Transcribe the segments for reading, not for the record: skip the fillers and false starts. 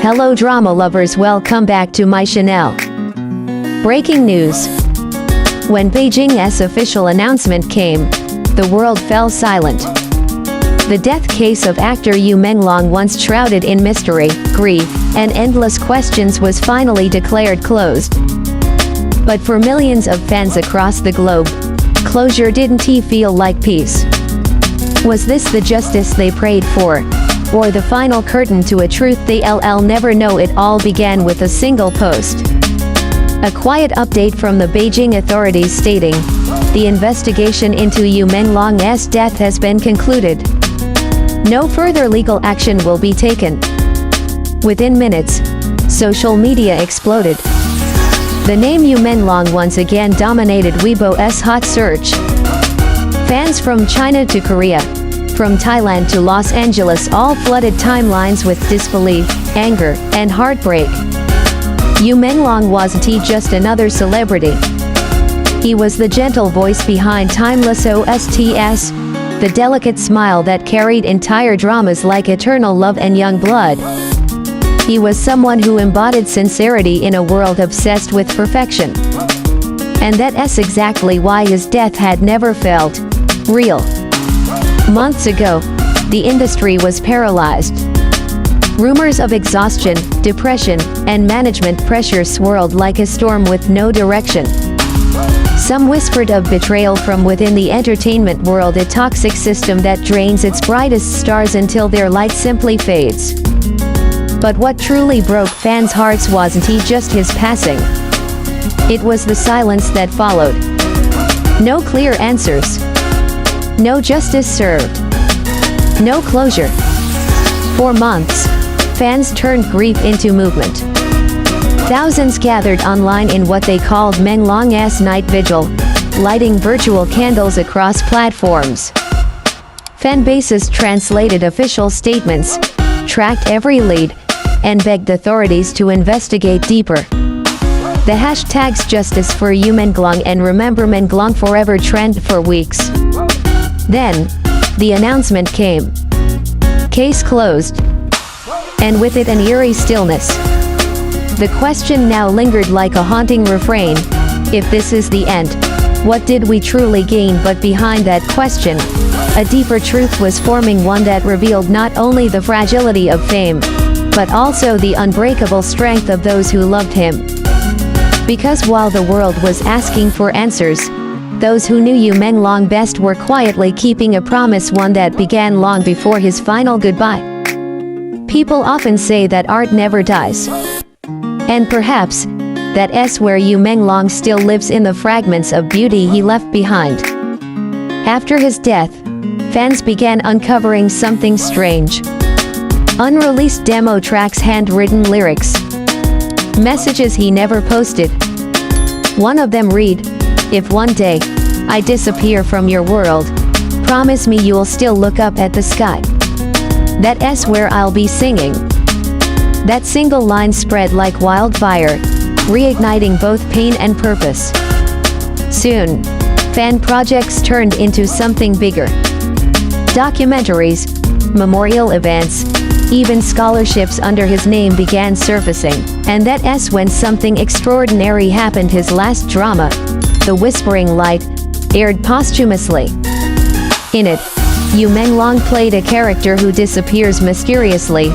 Hello drama lovers, welcome back to my channel. Breaking news. When Beijing's official announcement came, the world fell silent. The death case of actor Yu Menglong, once shrouded in mystery, grief, and endless questions, was finally declared closed. But for millions of fans across the globe, closure didn't feel like peace. Was this the justice they prayed for? Or the final curtain to a truth they'll never know? It all began with a single post. A quiet update from the Beijing authorities stating, the investigation into Yu Menglong's death has been concluded. No further legal action will be taken. Within minutes, social media exploded. The name Yu Menglong once again dominated Weibo's hot search. Fans from China to Korea, from Thailand to Los Angeles, all flooded timelines with disbelief, anger, and heartbreak. Yu Menglong wasn't just another celebrity. He was the gentle voice behind timeless OSTs, the delicate smile that carried entire dramas like Eternal Love and Young Blood. He was someone who embodied sincerity in a world obsessed with perfection. And that's exactly why his death had never felt real. Months ago, the industry was paralyzed. Rumors of exhaustion, depression, and management pressure swirled like a storm with no direction. Some whispered of betrayal from within the entertainment world, a toxic system that drains its brightest stars until their light simply fades. But what truly broke fans' hearts wasn't just his passing. It was the silence that followed. No clear answers. No justice served. No closure. For months, fans turned grief into movement. Thousands gathered online in what they called Menglong's Night Vigil, lighting virtual candles across platforms. Fan bases translated official statements, tracked every lead, and begged authorities to investigate deeper. The hashtags Justice for Yu Menglong and Remember Menglong Forever trended for weeks. Then, the announcement came. Case closed. And with it an eerie stillness. The question now lingered like a haunting refrain. If this is the end, what did we truly gain? But behind that question, a deeper truth was forming, one that revealed not only the fragility of fame, but also the unbreakable strength of those who loved him. Because while the world was asking for answers, those who knew Yu Menglong best were quietly keeping a promise, one that began long before his final goodbye. People often say that art never dies. And perhaps, that's where Yu Menglong still lives, in the fragments of beauty he left behind. After his death, fans began uncovering something strange. Unreleased demo tracks, handwritten lyrics, messages he never posted. One of them read, "If one day I disappear from your world, promise me you'll still look up at the sky. That's where I'll be singing." That single line spread like wildfire, reigniting both pain and purpose. Soon, fan projects turned into something bigger. Documentaries, memorial events, even scholarships under his name began surfacing. And that's when something extraordinary happened. His last drama, The Whispering Light, aired posthumously. In it, Yu Menglong played a character who disappears mysteriously,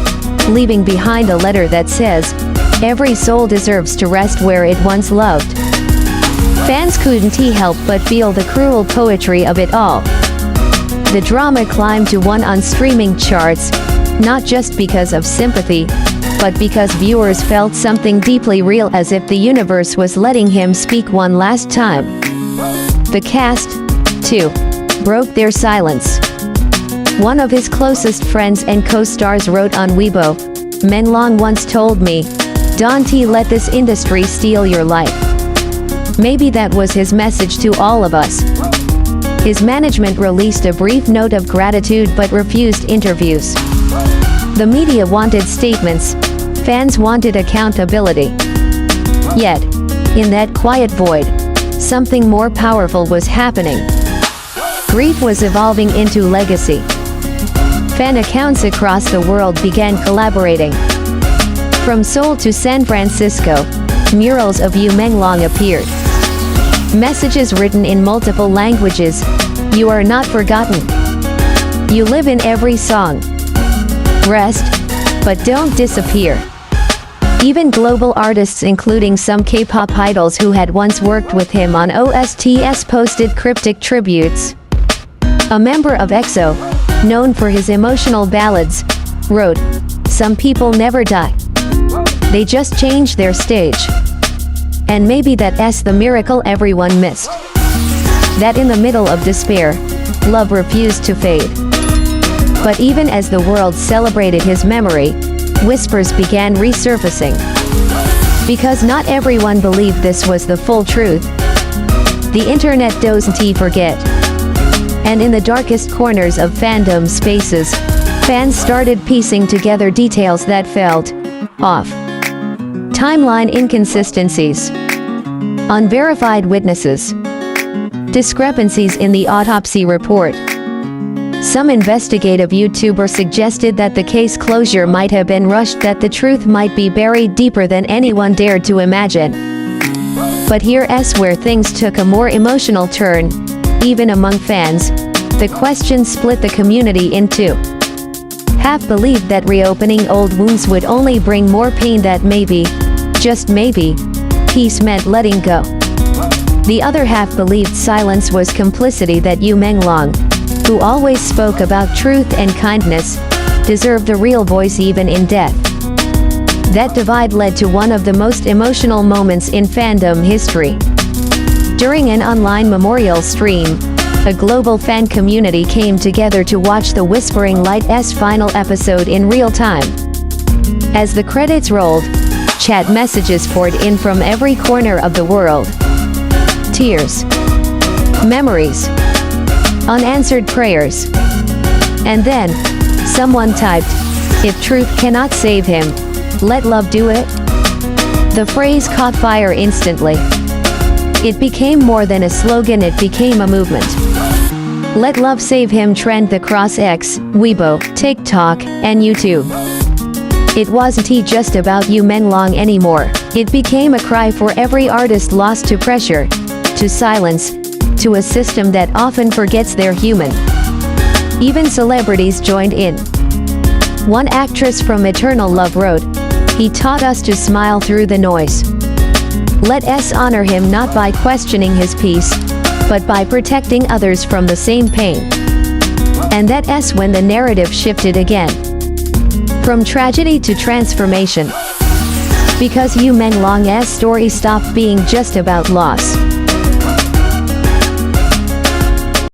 leaving behind a letter that says, "Every soul deserves to rest where it once loved." Fans couldn't help but feel the cruel poetry of it all. The drama climbed to #1 on streaming charts, not just because of sympathy, but because viewers felt something deeply real, as if the universe was letting him speak one last time. The cast, too, broke their silence. One of his closest friends and co-stars wrote on Weibo, "Menglong once told me, don't let this industry steal your life." Maybe that was his message to all of us. His management released a brief note of gratitude but refused interviews. The media wanted statements, fans wanted accountability. Yet, in that quiet void, something more powerful was happening. Grief was evolving into legacy. Fan accounts across the world began collaborating. From Seoul to San Francisco, murals of Yu Menglong appeared. Messages written in multiple languages. You are not forgotten. You live in every song. Rest, but don't disappear. Even global artists including some K-pop idols who had once worked with him on OSTs posted cryptic tributes. A member of EXO, known for his emotional ballads, wrote, "Some people never die. They just change their stage." And maybe that's the miracle everyone missed. That in the middle of despair, love refused to fade. But even as the world celebrated his memory, whispers began resurfacing. Because not everyone believed this was the full truth. The internet doesn't forget. And in the darkest corners of fandom spaces, fans started piecing together details that felt off. Timeline inconsistencies. Unverified witnesses. Discrepancies in the autopsy report. Some investigative YouTubers suggested that the case closure might have been rushed, that the truth might be buried deeper than anyone dared to imagine. But here's where things took a more emotional turn. Even among fans, the question split the community in two. Half believed that reopening old wounds would only bring more pain, that maybe, just maybe, peace meant letting go. The other half believed silence was complicity, that Yu Menglong, who always spoke about truth and kindness, deserved a real voice even in death. That divide led to one of the most emotional moments in fandom history. During an online memorial stream, a global fan community came together to watch the Whispering Light's final episode in real time. As the credits rolled, chat messages poured in from every corner of the world. Tears, memories, unanswered prayers. And then, someone typed, "If truth cannot save him, let love do it." The phrase caught fire instantly. It became more than a slogan, it became a movement. Let love save him trend across X, Weibo, TikTok, and YouTube. It wasn't just about Yu Menglong anymore. It became a cry for every artist lost to pressure, to silence, to a system that often forgets they're human. Even celebrities joined in. One actress from Eternal Love wrote, "He taught us to smile through the noise." Let us honor him not by questioning his peace, but by protecting others from the same pain. And that's when the narrative shifted again. From tragedy to transformation. Because Yu Menglong's story stopped being just about loss.